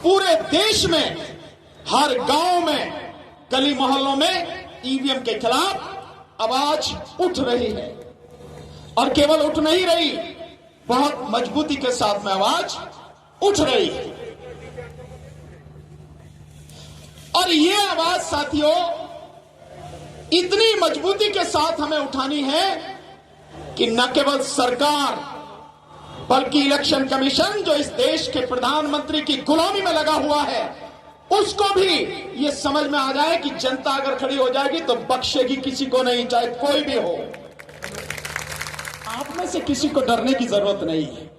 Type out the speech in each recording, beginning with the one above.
पूरे देश में हर गांव में गली मोहल्लों में ईवीएम के खिलाफ आवाज उठ रही है और केवल उठ नहीं रही, बहुत मजबूती के साथ में आवाज उठ रही है। और ये आवाज साथियों इतनी मजबूती के साथ हमें उठानी है कि न केवल सरकार बल्कि इलेक्शन कमीशन जो इस देश के प्रधानमंत्री की गुलामी में लगा हुआ है उसको भी ये समझ में आ जाए कि जनता अगर खड़ी हो जाएगी तो बख्शेगी किसी को नहीं, चाहे कोई भी हो। आप में से किसी को डरने की जरूरत नहीं है।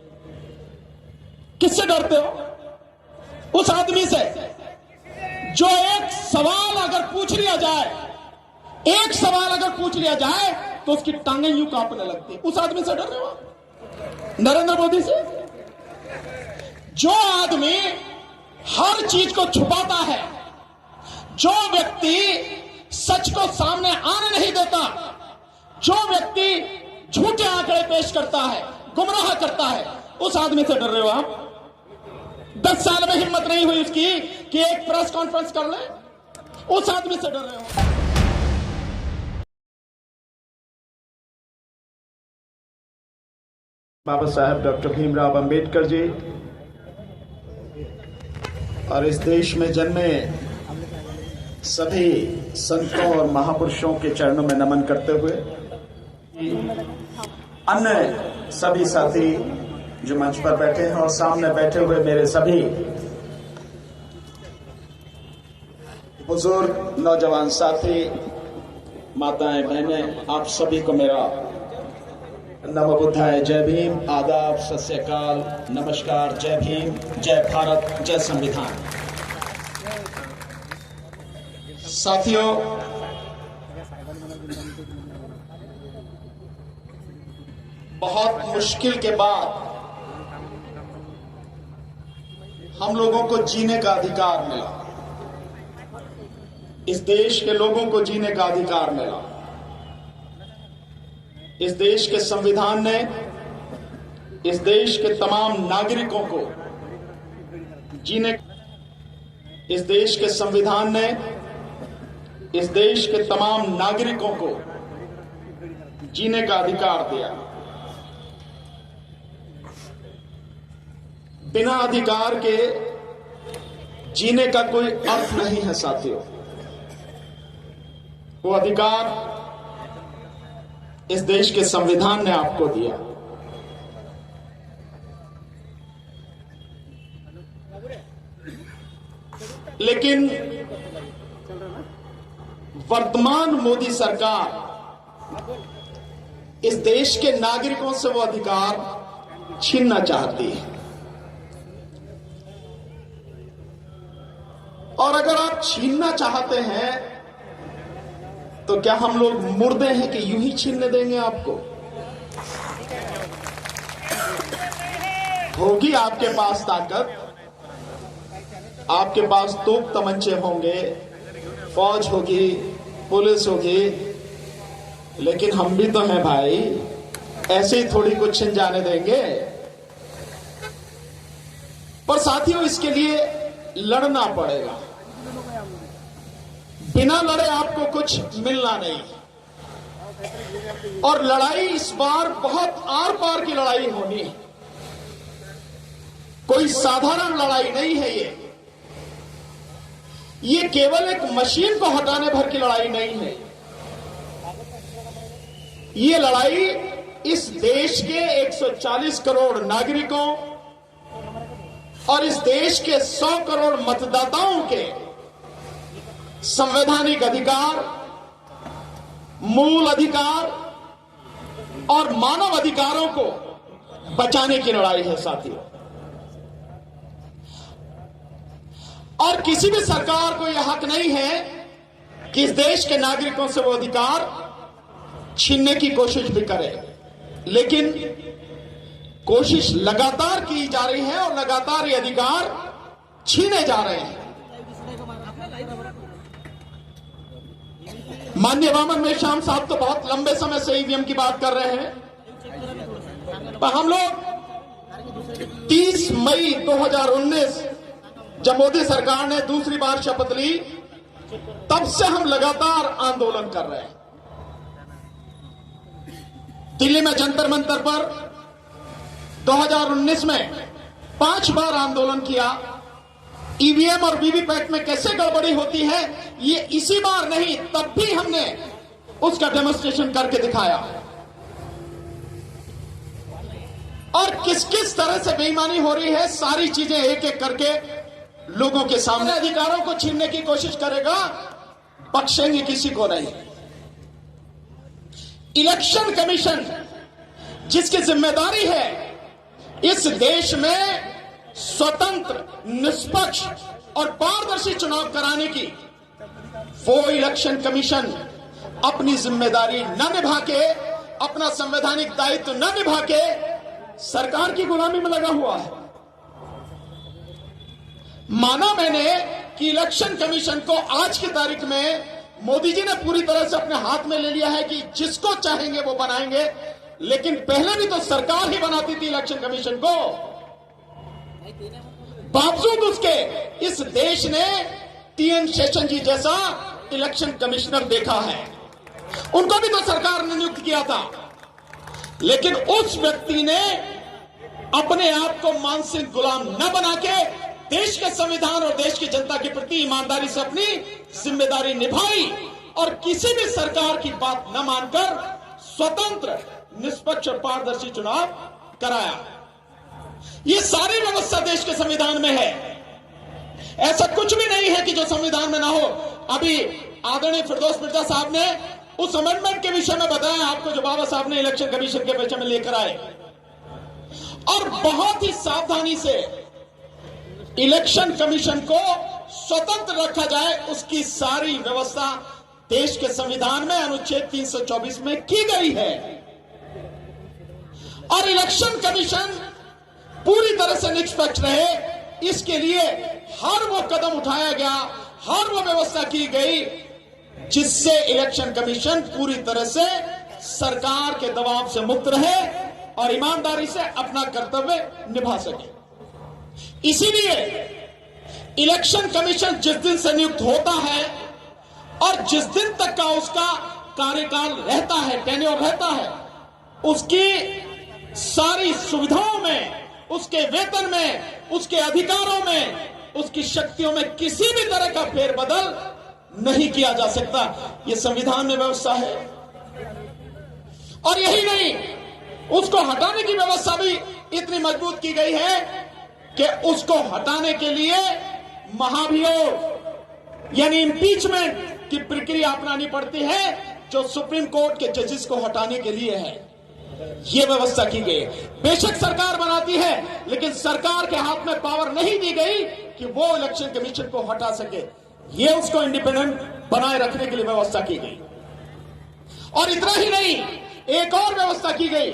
किससे डरते हो? उस आदमी से जो एक सवाल अगर पूछ लिया जाए, तो उसकी टांगें यूं कांपने लगती है। उस आदमी से डर रहे हो? नरेंद्र मोदी से? जो आदमी हर चीज को छुपाता है, जो व्यक्ति सच को सामने आने नहीं देता, जो व्यक्ति झूठे आंकड़े पेश करता है, गुमराह करता है, उस आदमी से डर रहे हो आप? 10 साल में हिम्मत नहीं हुई उसकी कि एक प्रेस कॉन्फ्रेंस कर ले, उस आदमी से डर रहे हो? बाबा साहब डॉक्टर भीमराव अंबेडकर जी और इस देश में जन्मे सभी संतों और महापुरुषों के चरणों में नमन करते हुए अन्य सभी साथी जो मंच पर बैठे हैं और सामने बैठे हुए मेरे सभी बुजुर्ग नौजवान साथी, माताएं, बहनें, आप सभी को मेरा नमो बुद्धाय, जय भीम, आदाब, सत श्री अकाल, नमस्कार, जय भीम, जय भारत, जय संविधान। साथियों, बहुत मुश्किल के बाद हम लोगों को जीने का अधिकार मिला। इस देश के लोगों को जीने का अधिकार मिला। इस देश के संविधान ने इस देश के तमाम नागरिकों को जीने, इस देश के संविधान ने इस देश के तमाम नागरिकों को जीने का अधिकार दिया। बिना अधिकार के जीने का कोई अर्थ नहीं है साथियों। वो अधिकार इस देश के संविधान ने आपको दिया। लेकिन वर्तमान मोदी सरकार इस देश के नागरिकों से वो अधिकार छीनना चाहती है। और अगर आप छीनना चाहते हैं तो क्या हम लोग मुर्दे हैं कि यूं ही छीनने देंगे आपको? होगी आपके पास ताकत, आपके पास तोप तमंचे होंगे, फौज होगी, पुलिस होगी, लेकिन हम भी तो हैं भाई, ऐसे ही थोड़ी कुछ छिन जाने देंगे। पर साथियों, इसके लिए लड़ना पड़ेगा। बिना लड़े आपको कुछ मिलना नहीं। और लड़ाई इस बार बहुत आर पार की लड़ाई होनी है। कोई साधारण लड़ाई नहीं है ये केवल एक मशीन को हटाने भर की लड़ाई नहीं है। ये लड़ाई इस देश के 140 करोड़ नागरिकों और इस देश के 100 करोड़ मतदाताओं के संवैधानिक अधिकार, मूल अधिकार और मानव अधिकारों को बचाने की लड़ाई है साथियों। और किसी भी सरकार को यह हक नहीं है कि इस देश के नागरिकों से वो अधिकार छीनने की कोशिश भी करे। लेकिन कोशिश लगातार की जा रही है और लगातार ये अधिकार छीने जा रहे हैं। माननीय वामन मेश्राम साहब तो बहुत लंबे समय से ईवीएम की बात कर रहे हैं, पर हम लोग 30 मई 2019 जब मोदी सरकार ने दूसरी बार शपथ ली, तब से हम लगातार आंदोलन कर रहे हैं। दिल्ली में जंतर मंतर पर 2019 में 5 बार आंदोलन किया। ईवीएम और वीवीपैट में कैसे गड़बड़ी होती है, ये इसी बार नहीं, तब भी हमने उसका डेमोन्स्ट्रेशन करके दिखाया। और किस किस तरह से बेईमानी हो रही है, सारी चीजें एक एक करके लोगों के सामने। अधिकारों को छीनने की कोशिश करेगा, बख्शेंगे किसी को नहीं। इलेक्शन कमीशन जिसकी जिम्मेदारी है इस देश में स्वतंत्र, निष्पक्ष और पारदर्शी चुनाव कराने की, वो इलेक्शन कमीशन अपनी जिम्मेदारी न निभा के, अपना संवैधानिक दायित्व न निभा के सरकार की गुलामी में लगा हुआ है। माना मैंने कि इलेक्शन कमीशन को आज की तारीख में मोदी जी ने पूरी तरह से अपने हाथ में ले लिया है कि जिसको चाहेंगे वो बनाएंगे, लेकिन पहले भी तो सरकार ही बनाती थी इलेक्शन कमीशन को। बावजूद उसके इस देश ने टीएन शेषन जी जैसा इलेक्शन कमिश्नर देखा है। उनको भी तो सरकार ने नियुक्त किया था, लेकिन उस व्यक्ति ने अपने आप को मानसिक गुलाम न बना के देश के संविधान और देश की जनता के प्रति ईमानदारी से अपनी जिम्मेदारी निभाई और किसी भी सरकार की बात न मानकर स्वतंत्र, निष्पक्ष और पारदर्शी चुनाव कराया। ये सारी व्यवस्था देश के संविधान में है। ऐसा कुछ भी नहीं है कि जो संविधान में ना हो। अभी आदरणीय फिरदौस मिर्जा साहब ने उस अमेंडमेंट के विषय में बताया आपको, जो बाबा साहब ने इलेक्शन कमीशन के विषय में लेकर आए, और बहुत ही सावधानी से इलेक्शन कमीशन को स्वतंत्र रखा जाए, उसकी सारी व्यवस्था देश के संविधान में अनुच्छेद 324 में की गई है। और इलेक्शन कमीशन पूरी तरह से निष्पक्ष रहे, इसके लिए हर वो कदम उठाया गया, हर वो व्यवस्था की गई जिससे इलेक्शन कमीशन पूरी तरह से सरकार के दबाव से मुक्त रहे और ईमानदारी से अपना कर्तव्य निभा सके। इसीलिए इलेक्शन कमीशन जिस दिन से नियुक्त होता है और जिस दिन तक का उसका कार्यकाल रहता है, टेन्योर रहता है, उसकी सारी सुविधाओं में, उसके वेतन में, उसके अधिकारों में, उसकी शक्तियों में किसी भी तरह का फेरबदल नहीं किया जा सकता। यह संविधान में व्यवस्था है। और यही नहीं, उसको हटाने की व्यवस्था भी इतनी मजबूत की गई है कि उसको हटाने के लिए महाभियोग यानी इंपीचमेंट की प्रक्रिया अपनानी पड़ती है, जो सुप्रीम कोर्ट के जजेस को हटाने के लिए है। यह व्यवस्था की गई है। बेशक सरकार बनाती है, लेकिन सरकार के हाथ में पावर नहीं दी गई कि वो इलेक्शन कमीशन को हटा सके। यह उसको इंडिपेंडेंट बनाए रखने के लिए व्यवस्था की गई। और इतना ही नहीं, एक और व्यवस्था की गई।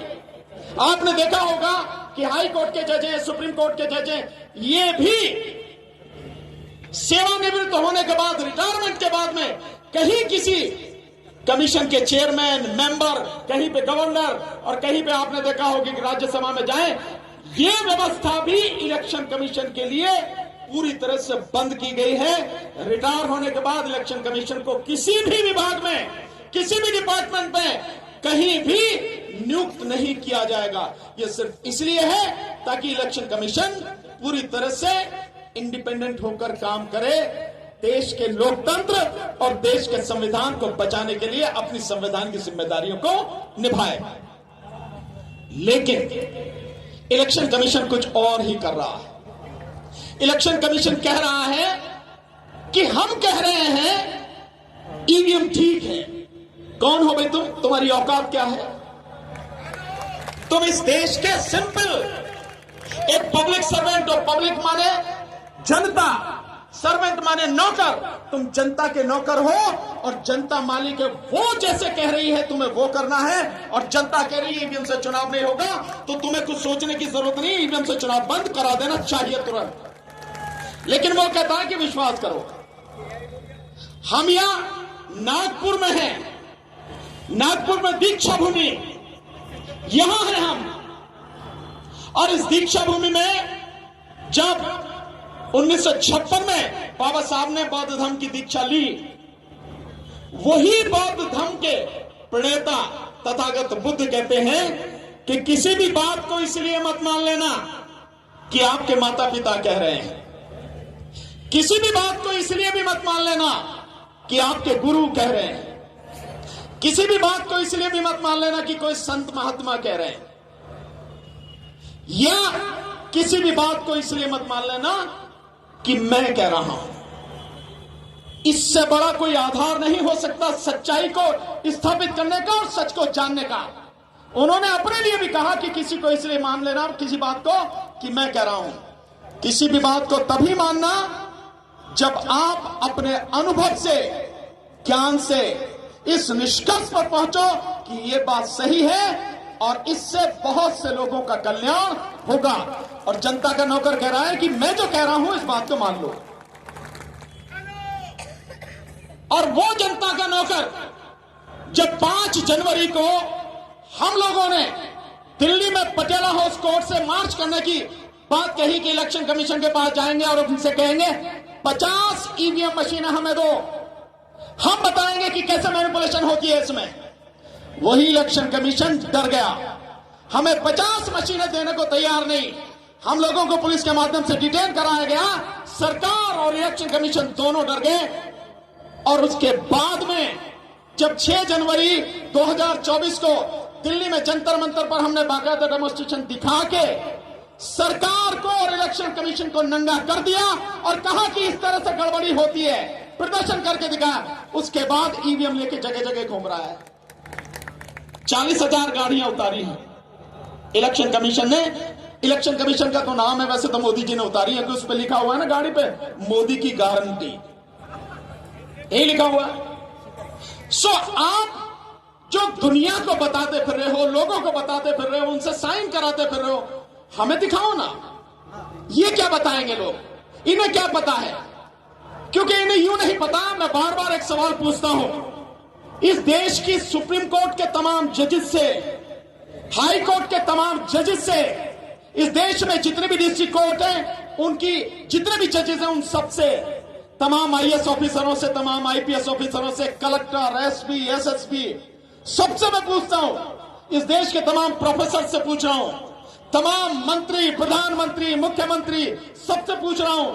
आपने देखा होगा कि हाई कोर्ट के जज हैं, सुप्रीम कोर्ट के जज हैं, ये भी सेवानिवृत्त होने के बाद, रिटायरमेंट के बाद में कहीं किसी कमीशन के चेयरमैन, मेंबर, कहीं पे गवर्नर और कहीं पे आपने देखा होगा कि राज्यसभा में जाएं, ये व्यवस्था भी इलेक्शन कमीशन के लिए पूरी तरह से बंद की गई है। रिटायर होने के बाद इलेक्शन कमीशन को किसी भी विभाग में, किसी भी डिपार्टमेंट में कहीं भी नियुक्त नहीं किया जाएगा। यह सिर्फ इसलिए है ताकि इलेक्शन कमीशन पूरी तरह से इंडिपेंडेंट होकर काम करे, देश के लोकतंत्र और देश के संविधान को बचाने के लिए अपनी संवैधान की जिम्मेदारियों को निभाए। लेकिन इलेक्शन कमीशन कुछ और ही कर रहा है। इलेक्शन कमीशन कह रहा है कि हम कह रहे हैं ईवीएम ठीक है। कौन हो भाई तुम? तुम्हारी औकात क्या है? तुम इस देश के सिंपल एक पब्लिक सर्वेंट, और पब्लिक माने जनता, सर्वेंट माने नौकर। तुम जनता के नौकर हो और जनता मालिक है। वो जैसे कह रही है तुम्हें वो करना है, और जनता कह रही है ईवीएम से चुनाव नहीं होगा, तो तुम्हें कुछ सोचने की जरूरत नहीं, ईवीएम से चुनाव बंद करा देना चाहिए तुरंत। लेकिन वो कहता है कि विश्वास करो। हम यहां नागपुर में हैं, नागपुर में दीक्षा भूमि, यहां हैं हम। और इस दीक्षा भूमि में जब 1956 में बाबा साहब ने बौद्ध धर्म की दीक्षा ली। वही बौद्ध धर्म के प्रणेता तथागत बुद्ध कहते हैं कि किसी भी बात को इसलिए मत मान लेना कि आपके माता पिता कह रहे हैं, किसी भी बात को इसलिए भी मत मान लेना कि आपके गुरु कह रहे हैं, किसी भी बात को इसलिए भी मत मान लेना कि कोई संत महात्मा कह रहे हैं, या किसी भी बात को इसलिए मत मान लेना कि मैं कह रहा हूं। इससे बड़ा कोई आधार नहीं हो सकता सच्चाई को स्थापित करने का और सच को जानने का। उन्होंने अपने लिए भी कहा कि किसी को इसलिए मान लेना किसी बात को कि मैं कह रहा हूं। किसी भी बात को तभी मानना जब आप अपने अनुभव से, ज्ञान से इस निष्कर्ष पर पहुंचो कि यह बात सही है और इससे बहुत से लोगों का कल्याण होगा। और जनता का नौकर कह रहा है कि मैं जो कह रहा हूं इस बात को मान लो। और वो जनता का नौकर जब 5 जनवरी को हम लोगों ने दिल्ली में पटियाला हाउस कोर्ट से मार्च करने की बात कही कि इलेक्शन कमीशन के पास जाएंगे और उनसे कहेंगे 50 ईवीएम मशीनें हमें दो, हम बताएंगे कि कैसे मैनिपुलेशन होती है इसमें। वही इलेक्शन कमीशन डर गया, हमें 50 मशीनें देने को तैयार नहीं। हम लोगों को पुलिस के माध्यम से डिटेन कराया गया, सरकार और इलेक्शन कमीशन दोनों डर गए। और उसके बाद में जब 6 जनवरी 2024 को दिल्ली में जंतर मंतर पर हमने बाकायदा डेमोन्स्ट्रेशन दिखा के सरकार को और इलेक्शन कमीशन को नंगा कर दिया और कहा कि इस तरह से गड़बड़ी होती है, प्रदर्शन करके दिखाया। उसके बाद ईवीएम लेके जगह जगह घूम रहा है। 40,000 गाड़ियां उतारी हैं इलेक्शन कमीशन ने। इलेक्शन कमीशन का तो नाम है, वैसे तो मोदी जी ने उतारी है, कि उस पर लिखा हुआ है ना गाड़ी पे, मोदी की गारंटी, यही लिखा हुआ है। सो आप जो दुनिया को बताते फिर रहे हो, लोगों को बताते फिर रहे हो, उनसे साइन कराते फिर रहे हो, हमें दिखाओ ना। ये क्या बताएंगे लोग, इन्हें क्या पता है? क्योंकि इन्हें यूं नहीं पता। मैं बार बार एक सवाल पूछता हूं, इस देश की सुप्रीम कोर्ट के तमाम जजेस से, हाई कोर्ट के तमाम जजेस से, इस देश में जितने भी डिस्ट्रिक्ट कोर्ट हैं उनकी जितने भी जजेस हैं उन सबसे, तमाम आईएएस ऑफिसरों से, तमाम आईपीएस ऑफिसरों से, कलेक्टर, एसपी, एसएसपी, सबसे मैं पूछता हूं, इस देश के तमाम प्रोफेसर से पूछ रहा हूं, तमाम मंत्री, प्रधानमंत्री, मुख्यमंत्री, सबसे पूछ रहा हूं,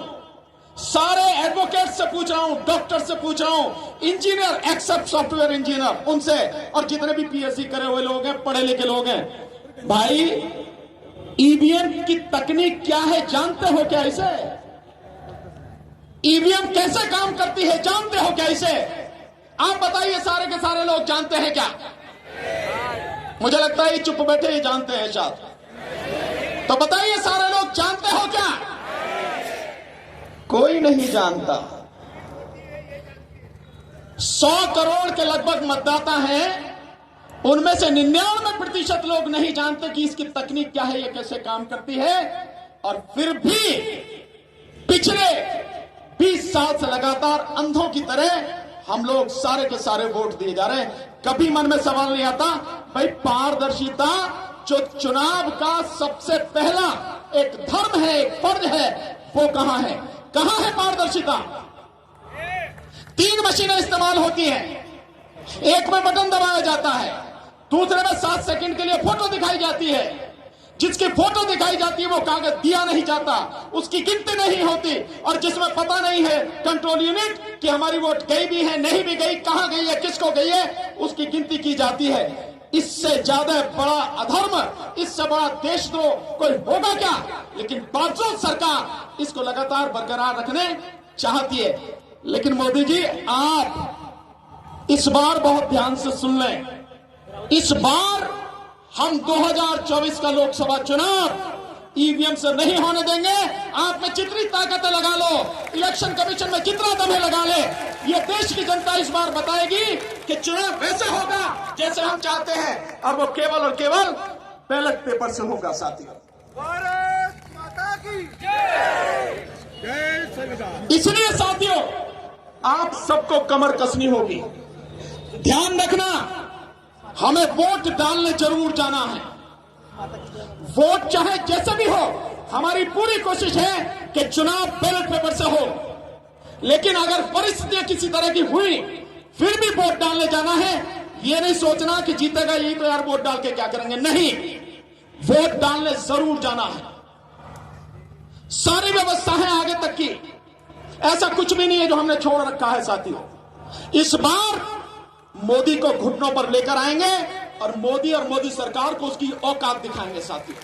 सारे एडवोकेट से पूछ रहा हूं, डॉक्टर से पूछ रहा हूं, इंजीनियर एक्सेप्ट सॉफ्टवेयर इंजीनियर, उनसे, और जितने भी पीएचडी करे हुए लोग हैं, पढ़े लिखे लोग हैं, भाई ईवीएम की तकनीक क्या है जानते हो क्या? इसे ईवीएम कैसे काम करती है जानते हो क्या? इसे आप बताइए, सारे के सारे लोग जानते हैं क्या? मुझे लगता है चुप बैठे ही जानते हैं शायद। तो बताइए, सारे लोग जानते हो क्या? कोई नहीं जानता। 100 करोड़ के लगभग मतदाता हैं, उनमें से 99% लोग नहीं जानते कि इसकी तकनीक क्या है, ये कैसे काम करती है। और फिर भी पिछले 20 साल से लगातार अंधों की तरह हम लोग सारे के सारे वोट दिए जा रहे हैं। कभी मन में सवाल नहीं आता, भाई पारदर्शिता जो चुनाव का सबसे पहला एक धर्म है, एक फर्ज है, वो कहां है? कहां है पारदर्शिता? 3 मशीनें इस्तेमाल होती हैं, एक में बटन दबाया जाता है, दूसरे में 7 सेकंड के लिए फोटो दिखाई जाती है। जिसकी फोटो दिखाई जाती है वो कागज दिया नहीं जाता, उसकी गिनती नहीं होती, और जिसमें पता नहीं है कंट्रोल यूनिट कि हमारी वोट गई भी है, नहीं भी गई, कहां गई है, किसको गई है, उसकी गिनती की जाती है। इससे ज्यादा बड़ा अधर्म, इससे बड़ा देशद्रोह कोई होगा क्या? लेकिन बावजूद सरकार इसको लगातार बरकरार रखने चाहती है। लेकिन मोदी जी, आप इस बार बहुत ध्यान से सुन लें, इस बार हम 2024 का लोकसभा चुनाव ईवीएम से नहीं होने देंगे। आप में जितनी ताकतें लगा लो, इलेक्शन कमीशन में जितना दम है लगा ले, ये देश की जनता इस बार बताएगी कि चुनाव वैसे होगा जैसे हम चाहते हैं, और वो केवल और केवल बैलेट पेपर से होगा। साथियों, भारत माता की जय, जय संविधान। इसलिए साथियों, आप सबको कमर कसनी होगी। ध्यान रखना, हमें वोट डालने जरूर जाना है। वोट चाहे जैसे भी हो, हमारी पूरी कोशिश है कि चुनाव बैलेट पेपर से हो, लेकिन अगर परिस्थितियां किसी तरह की हुई फिर भी वोट डालने जाना है, यह नहीं सोचना कि जीतेगा यही तो यार वोट डाल के क्या करेंगे। नहीं, वोट डालने जरूर जाना है। सारी व्यवस्था है आगे तक की, ऐसा कुछ भी नहीं है जो हमने छोड़ रखा है साथियों। इस बार मोदी को घुटनों पर लेकर आएंगे और मोदी सरकार को उसकी औकात दिखाएंगे साथियों।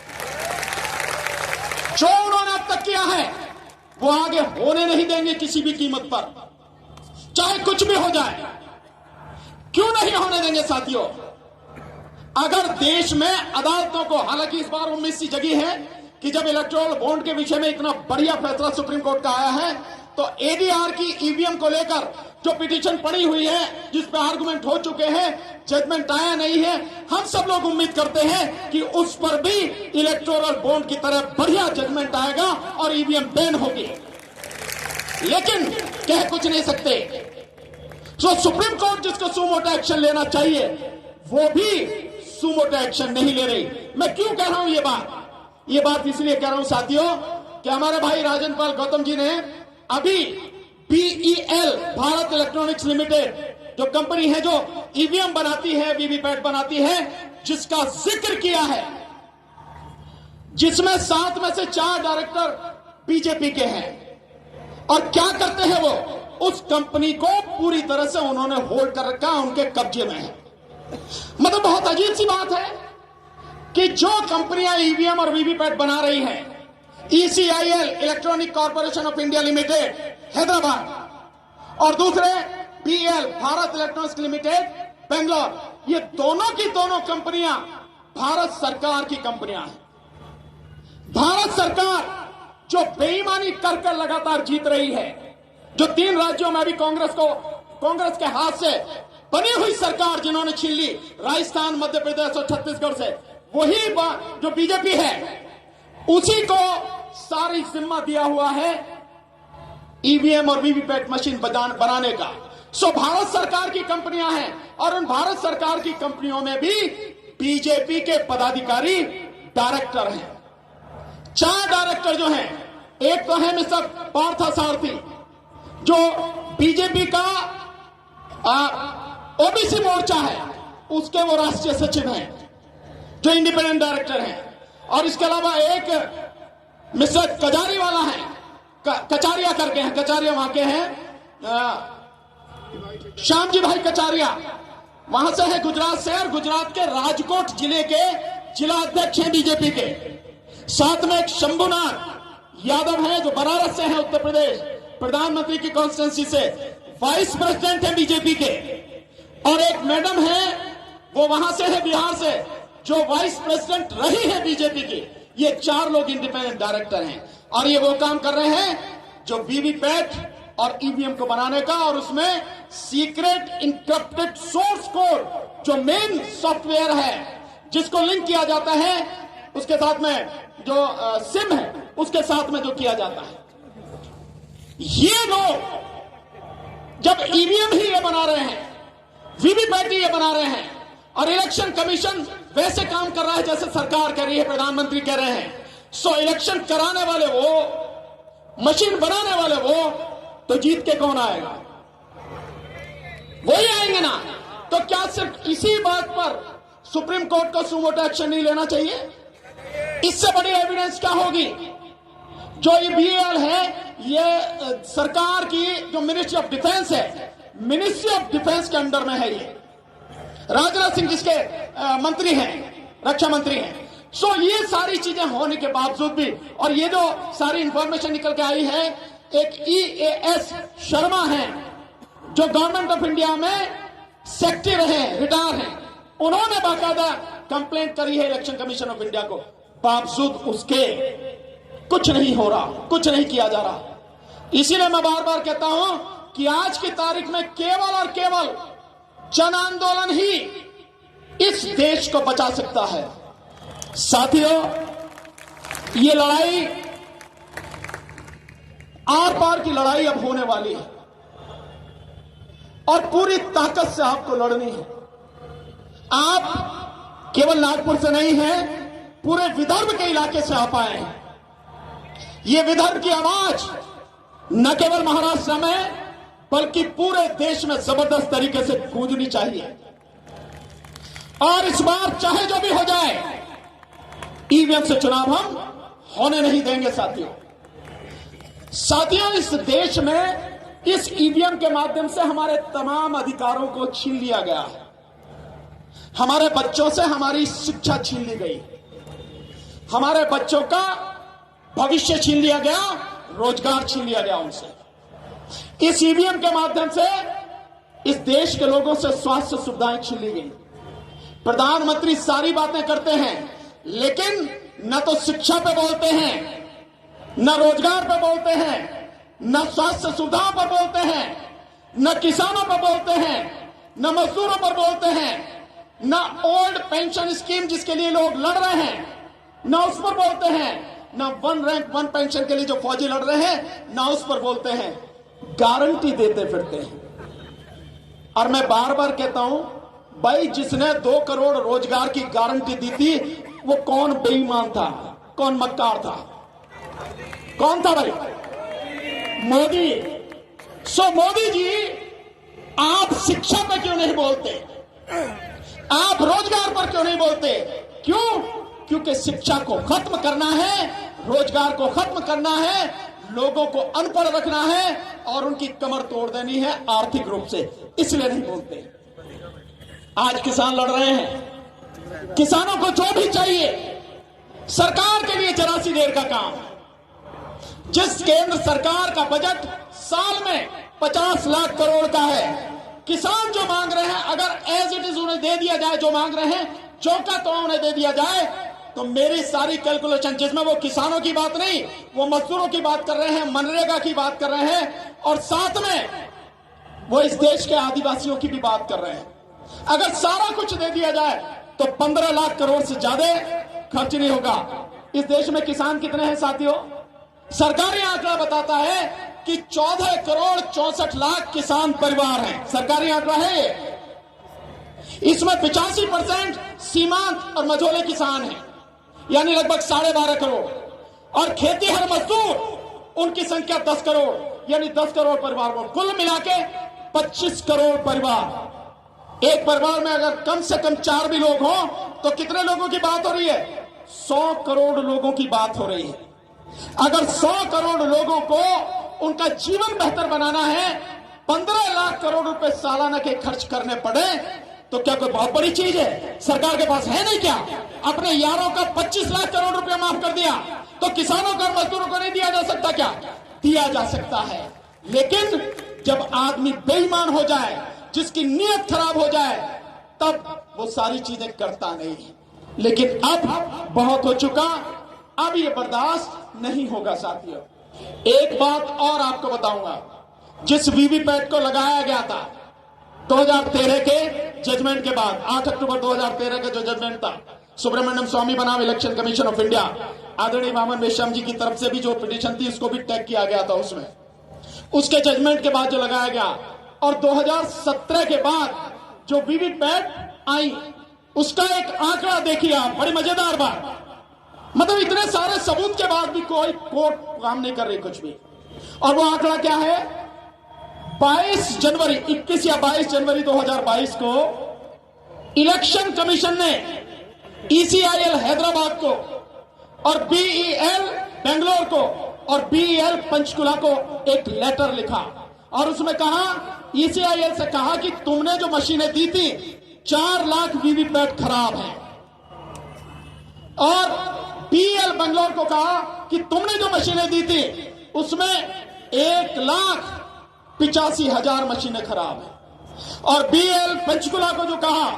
जो उन्होंने अब तक किया है वो आगे होने नहीं देंगे किसी भी कीमत पर, चाहे कुछ भी हो जाए। क्यों नहीं होने देंगे साथियों? अगर देश में अदालतों को, हालांकि इस बार 19 सी जगह है कि जब इलेक्टोरल बॉन्ड के विषय में इतना बढ़िया फैसला सुप्रीम कोर्ट का आया है, तो एडीआर की ईवीएम को लेकर जो पिटीशन पड़ी हुई है, जिस पे आर्गुमेंट हो चुके हैं, जजमेंट आया नहीं है। हम सब लोग उम्मीद करते हैं कि उस पर भी इलेक्टोरल बॉन्ड की तरह बढ़िया जजमेंट आएगा और ईवीएम बैन होगी, लेकिन कह कुछ नहीं सकते। तो सुप्रीम कोर्ट जिसको सुमोटो एक्शन लेना चाहिए वो भी सुमोटो एक्शन नहीं ले रही। मैं क्यों कह रहा हूं ये बात इसलिए कह रहा हूं साथियों कि हमारे भाई राजन पाल गौतम जी ने अभी BEL, भारत इलेक्ट्रॉनिक्स लिमिटेड जो कंपनी है जो ईवीएम बनाती है, वीवीपैट बनाती है, जिसका जिक्र किया है, जिसमें 7 में से 4 डायरेक्टर बीजेपी के हैं। और क्या करते हैं वो? उस कंपनी को पूरी तरह से उन्होंने होल्ड कर रखा, उनके कब्जे में है। मतलब बहुत अजीब सी बात है कि जो कंपनियां ईवीएम और वीवीपैट बना रही हैं, ECIL, electronic corporation of India limited Hyderabad, और दूसरे BEL, Bharat electronics limited Bangalore, ये दोनों की दोनों कंपनियां भारत सरकार की कंपनियां हैं। भारत सरकार जो बेईमानी कर कर लगातार जीत रही है, जो 3 राज्यों में भी कांग्रेस के हाथ से बनी हुई सरकार जिन्होंने छीन ली, राजस्थान, मध्य प्रदेश और छत्तीसगढ़ से, वही जो बीजेपी है उसी को सारी जिम्मा दिया हुआ है ईवीएम और वीवीपैट मशीन बनाने का। सो भारत सरकार की कंपनियां हैं और उन भारत सरकार की कंपनियों में भी बीजेपी के पदाधिकारी डायरेक्टर हैं। 4 डायरेक्टर जो हैं, एक तो है मिस्टर पार्थसारथी जो बीजेपी का ओबीसी मोर्चा है, उसके वो राष्ट्रीय सचिव हैं जो इंडिपेंडेंट डायरेक्टर हैं। और इसके अलावा एक मिस्टर कजारी वाला है, कचारिया करके हैं, कचारिया वहां के हैं, श्याम जी भाई कचारिया, वहां से है गुजरात से, और गुजरात के राजकोट जिले के जिला अध्यक्ष हैं बीजेपी के। साथ में एक शंभुनाथ यादव है जो बनारस से है, उत्तर प्रदेश, प्रधानमंत्री की कॉन्स्टिट्यूंसी से वाइस प्रेसिडेंट है बीजेपी के। और एक मैडम है वो वहां से है, बिहार से, जो वाइस प्रेसिडेंट रही है बीजेपी की। ये 4 लोग इंडिपेंडेंट डायरेक्टर हैं और ये वो काम कर रहे हैं जो वीवीपैट और ईवीएम को बनाने का, और उसमें सीक्रेट इनक्रिप्टेड सोर्स कोड जो मेन सॉफ्टवेयर है जिसको लिंक किया जाता है उसके साथ में, जो सिम है उसके साथ में जो किया जाता है, ये लोग जब ईवीएम ही ये बना रहे हैं, वीवीपैट ही ये बना रहे हैं, और इलेक्शन कमीशन वैसे काम कर रहा है जैसे सरकार कर रही है, प्रधानमंत्री कह रहे हैं। सो इलेक्शन कराने वाले वो, मशीन बनाने वाले वो, तो जीत के कौन आएगा? वही आएंगे ना। तो क्या सिर्फ इसी बात पर सुप्रीम कोर्ट को सुमोटो एक्शन नहीं लेना चाहिए? इससे बड़ी एविडेंस क्या होगी? जो ये BEL है, ये सरकार की जो मिनिस्ट्री ऑफ डिफेंस है, मिनिस्ट्री ऑफ डिफेंस के अंडर में है। ये राजनाथ सिंह जिसके मंत्री हैं, रक्षा मंत्री हैं। सो ये सारी चीजें होने के बावजूद भी, और ये जो सारी इंफॉर्मेशन निकल के आई है, एक EAS शर्मा हैं जो गवर्नमेंट ऑफ इंडिया में सेक्रेटरी रहे, रिटायर हैं, उन्होंने बाकायदा कंप्लेंट करी है इलेक्शन कमीशन ऑफ इंडिया को, बावजूद उसके कुछ नहीं हो रहा, कुछ नहीं किया जा रहा। इसीलिए मैं बार बार कहता हूं कि आज की तारीख में केवल और केवल जन आंदोलन ही इस देश को बचा सकता है। साथियों, ये लड़ाई आर पार की लड़ाई अब होने वाली है और पूरी ताकत से आपको लड़नी है। आप केवल नागपुर से नहीं हैं, पूरे विदर्भ के इलाके से आप आए हैं। ये विदर्भ की आवाज न केवल महाराष्ट्र में बल्कि पूरे देश में जबरदस्त तरीके से गूंजनी चाहिए। और इस बार चाहे जो भी हो जाए, ईवीएम से चुनाव हम होने नहीं देंगे। साथियों, इस देश में इस ईवीएम के माध्यम से हमारे तमाम अधिकारों को छीन लिया गया है। हमारे बच्चों से हमारी शिक्षा छीन ली गई, हमारे बच्चों का भविष्य छीन लिया गया, रोजगार छीन लिया गया उनसे। इस ईवीएम के माध्यम से इस देश के लोगों से स्वास्थ्य सुविधाएं छीन ली गई। प्रधानमंत्री सारी बातें करते हैं, लेकिन न तो शिक्षा पे बोलते हैं, न रोजगार पे बोलते हैं, न स्वास्थ्य सुविधाओं पर बोलते हैं, न किसानों पर बोलते हैं, न मजदूरों पर बोलते हैं, न ओल्ड पेंशन स्कीम जिसके लिए लोग लड़ रहे हैं, न उस पर बोलते हैं, न वन रैंक वन पेंशन के लिए जो फौजी लड़ रहे हैं, न उस पर बोलते हैं। गारंटी देते फिरते हैं। और मैं बार बार कहता हूं, भाई जिसने 2 करोड़ रोजगार की गारंटी दी थी वो कौन बेईमान था, कौन मक्कार था, कौन था भाई? मोदी। मोदी जी, आप शिक्षा पर क्यों नहीं बोलते? आप रोजगार पर क्यों नहीं बोलते? क्यों? क्योंकि शिक्षा को खत्म करना है, रोजगार को खत्म करना है, लोगों को अनपढ़ रखना है और उनकी कमर तोड़ देनी है आर्थिक रूप से, इसलिए नहीं बोलते। आज किसान लड़ रहे हैं, किसानों को जो भी चाहिए, सरकार के लिए 84 देर का काम। जिस केंद्र सरकार का बजट साल में 50 लाख करोड़ का है, किसान जो मांग रहे हैं अगर एज इट इज उन्हें दे दिया जाए, जो मांग रहे हैं चौका तो उन्हें दे दिया जाए, तो मेरी सारी कैलकुलेशन, जिसमें वो किसानों की बात नहीं, वो मजदूरों की बात कर रहे हैं, मनरेगा की बात कर रहे हैं, और साथ में वो इस देश के आदिवासियों की भी बात कर रहे हैं। अगर सारा कुछ दे दिया जाए तो 15 लाख करोड़ से ज्यादा खर्च नहीं होगा। इस देश में किसान कितने हैं साथियों? सरकारी आंकड़ा बताता है कि 14 करोड़ 64 लाख किसान परिवार हैं। सरकारी आंकड़ा है ये। इसमें 85% सीमांत और मझोले किसान हैं, यानी लगभग 12.5 करोड़। और खेतीहर मजदूर, उनकी संख्या 10 करोड़, यानी 10 करोड़ परिवार को कुल मिला के 25 करोड़ परिवार। एक परिवार में अगर कम से कम 4 भी लोग हों तो कितने लोगों की बात हो रही है? 100 करोड़ लोगों की बात हो रही है। अगर 100 करोड़ लोगों को उनका जीवन बेहतर बनाना है, 15 लाख करोड़ रुपए सालाना के खर्च करने पड़े, तो क्या कोई बहुत बड़ी चीज है? सरकार के पास है नहीं क्या? अपने यारों का 25 लाख करोड़ रुपया माफ कर दिया, तो किसानों को और मजदूरों को नहीं दिया जा सकता क्या? दिया जा सकता है। लेकिन जब आदमी बेईमान हो जाए, जिसकी नीयत खराब हो जाए, तब वो सारी चीजें करता नहीं है। लेकिन अब बहुत हो चुका, अब ये बर्दाश्त नहीं होगा साथियों। एक बात और आपको बताऊंगा, जिस वीवीपैट को लगाया गया था 2013 के जजमेंट के बाद, 8 अक्टूबर 2013 का जो जजमेंट था, सुब्रमण्यम स्वामी बनाम इलेक्शन कमीशन ऑफ इंडिया, आदरणीय वामन मेश्राम जी की तरफ से भी जो पिटीशन थी उसको भी टैग किया गया था उसमें। उसके जजमेंट के बाद जो लगाया गया, और 2017 के बाद जो वीवीपैट आई, उसका एक आंकड़ा देखिए आप, बड़ी मजेदार बात। मतलब इतने सारे सबूत के बाद भी कोई कोर्ट काम नहीं कर रही कुछ भी। और वो आंकड़ा क्या है? 22 जनवरी 21 या 22 जनवरी 2022 को इलेक्शन कमीशन ने ECIL हैदराबाद को और BEL बेंगलोर को और BEL पंचकुला को एक लेटर लिखा, और उसमें कहा, ECIL से कहा कि तुमने जो मशीनें दी थी 4 लाख वीवीपैट खराब हैं, और BEL बेंगलोर को कहा कि तुमने जो मशीनें दी थी उसमें 1,85,000 मशीनें खराब हैं, और BEL पंचकुला को जो कहा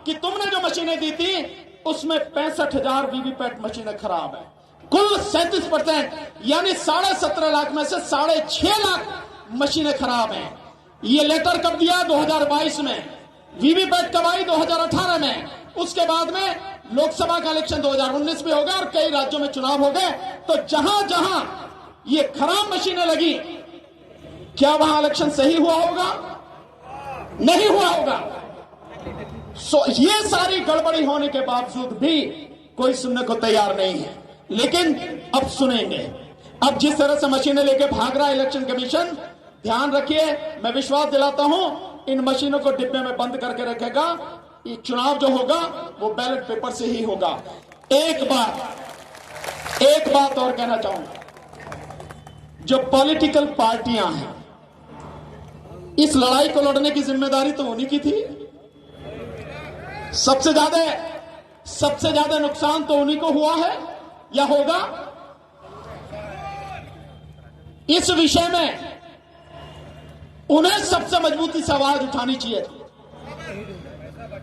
कि तुमने जो मशीनें दी थी उसमें 65,000 वीवीपैट मशीनें खराब हैं। कुल 37%, यानी 17.5 लाख में से 6.5 लाख मशीनें खराब हैं। ये लेटर कब दिया? 2022 में। वीवीपैट कब आई? 2018 में। उसके बाद में लोकसभा का इलेक्शन 2019 में होगा और कई राज्यों में चुनाव हो गए। तो जहां जहां ये खराब मशीनें लगी, क्या वहां इलेक्शन सही हुआ होगा? नहीं हुआ होगा। ये सारी गड़बड़ी होने के बावजूद भी कोई सुनने को तैयार नहीं है। लेकिन अब सुनेंगे, अब जिस तरह से मशीनें लेके भाग रहा है इलेक्शन कमीशन, ध्यान रखिए, मैं विश्वास दिलाता हूं इन मशीनों को डिब्बे में बंद करके रखेगा। ये चुनाव जो होगा वो बैलेट पेपर से ही होगा। एक बात और कहना चाहूंगा, जो पॉलिटिकल पार्टियां हैं, इस लड़ाई को लड़ने की जिम्मेदारी तो उन्हीं की थी। सबसे ज्यादा नुकसान तो उन्हीं को हुआ है या होगा। इस विषय में उन्हें सबसे मजबूती से आवाज उठानी चाहिए थी।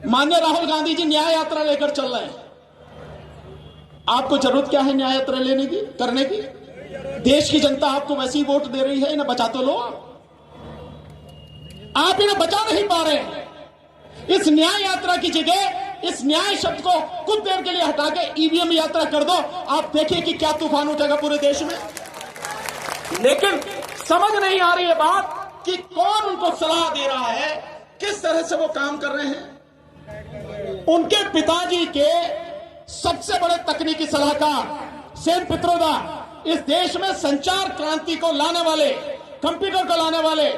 माननीय राहुल गांधी जी न्याय यात्रा लेकर चल रहे हैं। आपको जरूरत क्या है न्याय यात्रा लेने की, करने की? देश की जनता आपको वैसे ही वोट दे रही है, इन्हें बचा तो लो। आप इन्हें बचा नहीं पा रहे हैं। इस न्याय यात्रा की जगह इस न्याय शब्द को कुछ देर के लिए हटा के ईवीएम यात्रा कर दो। आप देखिए कि क्या तूफान उठेगा पूरे देश में। लेकिन समझ नहीं आ रही है बात कि कौन उनको सलाह दे रहा है, किस तरह से वो काम कर रहे हैं। उनके पिताजी के सबसे बड़े तकनीकी सलाहकार सेन पित्रोदा इस देश में संचार क्रांति को लाने वाले, कंप्यूटर को लाने वाले,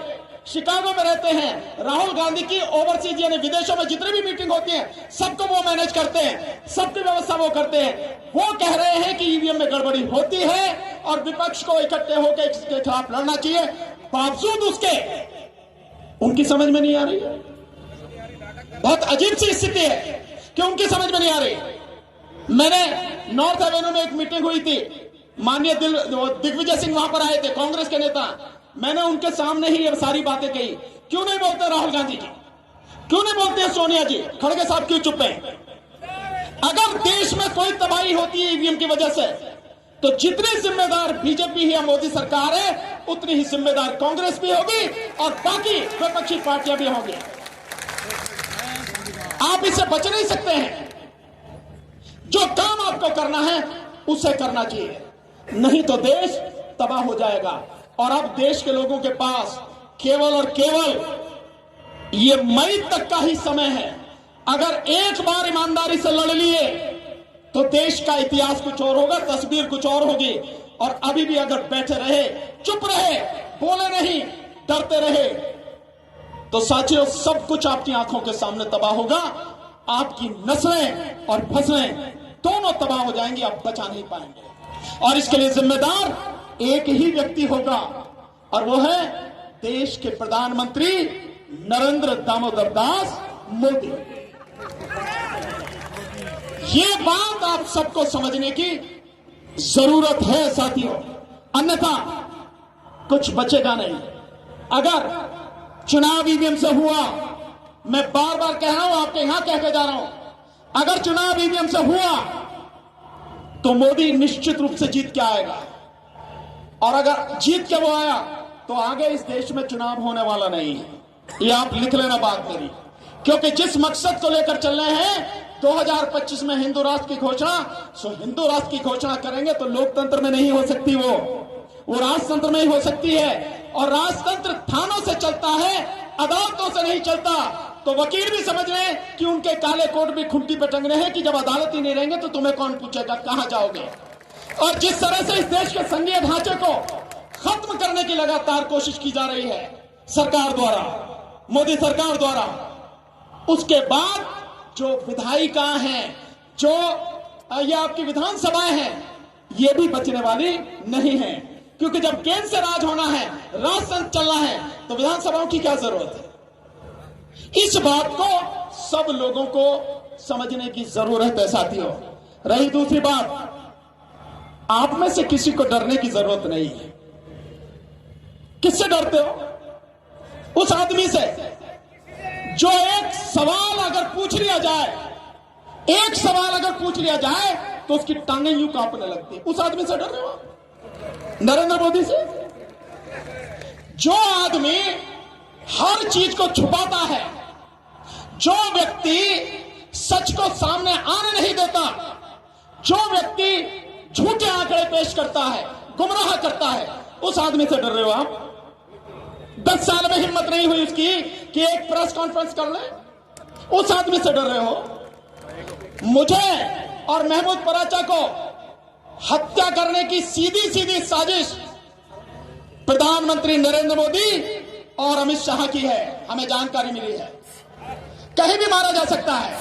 शिकागो में रहते हैं। राहुल गांधी की ओवरसीज यानी विदेशों में जितनी भी मीटिंग होती है सबको वो मैनेज करते हैं, सबकी व्यवस्था वो करते हैं। वो कह रहे हैं कि ईवीएम में गड़बड़ी होती है और विपक्ष को इकट्ठे होकर इसके खिलाफ लड़ना चाहिए। बावजूद उसके उनकी समझ में नहीं आ रही है। बहुत अजीब सी स्थिति है कि उनकी समझ में नहीं आ रही। मैंने नॉर्थ एवेन्यू में एक मीटिंग हुई थी, माननीय दिग्विजय सिंह वहां पर आए थे, कांग्रेस के नेता। मैंने उनके सामने ही ये सारी बातें कही। क्यों नहीं बोलते राहुल गांधी जी, क्यों नहीं बोलते हैं सोनिया जी, खड़गे साहब क्यों चुप हैं? अगर देश में कोई तबाही होती है ईवीएम की वजह से, तो जितनी जिम्मेदार बीजेपी या मोदी सरकार है उतनी ही जिम्मेदार कांग्रेस भी होगी और बाकी विपक्षी पार्टियां भी होंगी। आप इससे बच नहीं सकते हैं। जो काम आपको करना है उसे करना चाहिए, नहीं तो देश तबाह हो जाएगा। और अब देश के लोगों के पास केवल और केवल ये मई तक का ही समय है। अगर एक बार ईमानदारी से लड़ लिए तो देश का इतिहास कुछ और होगा, तस्वीर कुछ और होगी। और अभी भी अगर बैठे रहे, चुप रहे, बोले नहीं, डरते रहे, तो साथियों सब कुछ आपकी आंखों के सामने तबाह होगा। आपकी नस्लें और फसलें दोनों तबाह हो जाएंगी, आप बचा नहीं पाएंगे। और इसके लिए जिम्मेदार एक ही व्यक्ति होगा और वो है देश के प्रधानमंत्री नरेंद्र दामोदर दास मोदी। ये बात आप सबको समझने की जरूरत है साथियों, अन्यथा कुछ बचेगा नहीं। अगर चुनाव ईवीएम से हुआ, मैं बार बार कह रहा हूं, आपके यहां कह के जा रहा हूं, अगर चुनाव ईवीएम से हुआ तो मोदी निश्चित रूप से जीत के आएगा। और अगर जीत के वो आया तो आगे इस देश में चुनाव होने वाला नहीं है। ये आप लिख लेना बात मेरी, क्योंकि जिस मकसद को लेकर चल रहे हैं 2025 में हिंदू राष्ट्र की घोषणा, सो हिंदू राष्ट्र की घोषणा करेंगे तो लोकतंत्र में नहीं हो सकती, वो राजतंत्र में ही हो सकती है। और राजतंत्र थानों से चलता है, अदालतों से नहीं चलता। तो वकील भी समझ रहे हैं कि उनके काले कोट भी खुंटी पे टंग रहे हैं कि जब अदालत ही नहीं रहेंगे तो तुम्हें कौन पूछेगा, कहां जाओगे। और जिस तरह से इस देश के संघीय ढांचे को खत्म करने की लगातार कोशिश की जा रही है सरकार द्वारा, मोदी सरकार द्वारा, उसके बाद जो विधायिका हैं, जो ये आपकी विधानसभाएं हैं, ये भी बचने वाली नहीं है। क्योंकि जब केंद्र से राज होना है, राजतंत्र चलना है, तो विधानसभाओं की क्या जरूरत है। इस बात को सब लोगों को समझने की जरूरत है साथियों। रही दूसरी बात, आप में से किसी को डरने की जरूरत नहीं है। किससे डरते हो? उस आदमी से जो एक सवाल अगर पूछ लिया जाए, एक सवाल अगर पूछ लिया जाए तो उसकी टांगें यूं कांपने लगती है। उस आदमी से डर रहे हो? नरेंद्र मोदी से? जो आदमी हर चीज को छुपाता है, जो व्यक्ति सच को सामने आने नहीं देता, जो व्यक्ति झूठे आंकड़े पेश करता है, गुमराह करता है, उस आदमी से डर रहे हो आप? 10 साल में हिम्मत नहीं हुई उसकी कि एक प्रेस कॉन्फ्रेंस कर ले, उस आदमी से डर रहे हो? मुझे और महमूद पराचा को हत्या करने की सीधी सीधी साजिश प्रधानमंत्री नरेंद्र मोदी और अमित शाह की है, हमें जानकारी मिली है। कहीं भी मारा जा सकता है,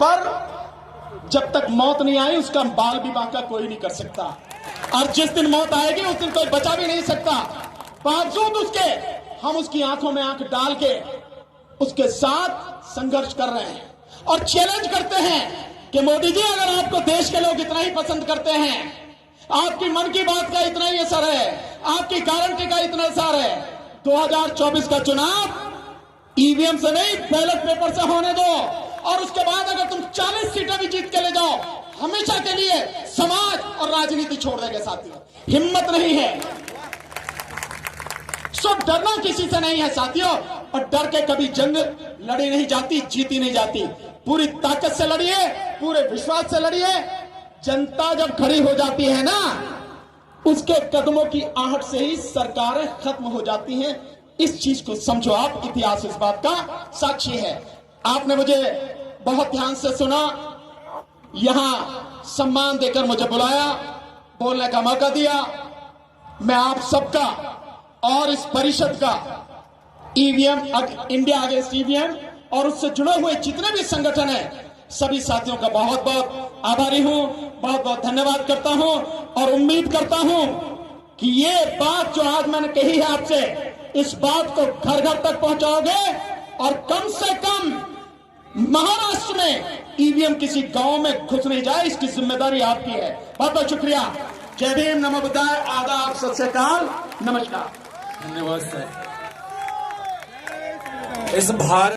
पर जब तक मौत नहीं आई उसका बाल भी बांका कोई नहीं कर सकता, और जिस दिन मौत आएगी उस दिन कोई बचा भी नहीं सकता। बावजूद उसके हम उसकी आंखों में आंख डाल के उसके साथ संघर्ष कर रहे हैं और चैलेंज करते हैं कि मोदी जी, अगर आपको देश के लोग इतना ही पसंद करते हैं, आपकी मन की बात का इतना ही असर है, आपकी गारंटी का इतना असर है, 2024 का चुनाव ईवीएम से नहीं बैलेट पेपर से होने दो, और उसके बाद अगर तुम 40 सीटें भी जीत के ले जाओ, हमेशा के लिए समाज और राजनीति छोड़ देंगे साथियों। हिम्मत नहीं है, सो डरना किसी से नहीं है साथियों, और डर के कभी जंग लड़ी नहीं जाती, जीती नहीं जाती। पूरी ताकत से लड़िए, पूरे विश्वास से लड़िए। जनता जब खड़ी हो जाती है ना, उसके कदमों की आहट से ही सरकारें खत्म हो जाती हैं। इस चीज को समझो आप, इतिहास इस बात का साक्षी है। आपने मुझे बहुत ध्यान से सुना, यहां सम्मान देकर मुझे बुलाया, बोलने का मौका दिया। मैं आप सबका और इस परिषद का, ईवीएम इंडिया अगेंस्ट ईवीएम और उससे जुड़े हुए जितने भी संगठन हैं, सभी साथियों का बहुत बहुत आभारी हूं, बहुत बहुत धन्यवाद करता हूं, और उम्मीद करता हूं कि ये बात जो आज मैंने कही है आपसे, इस बात को घर घर तक पहुंचाओगे, और कम से कम महाराष्ट्र में ईवीएम किसी गांव में घुस नहीं जाए, इसकी जिम्मेदारी आपकी है। बहुत बहुत शुक्रिया। जय भीम, नमो बुद्धाय, आदाब, सत श्री अकाल, नमस्कार। धन्यवाद सर। इस भारत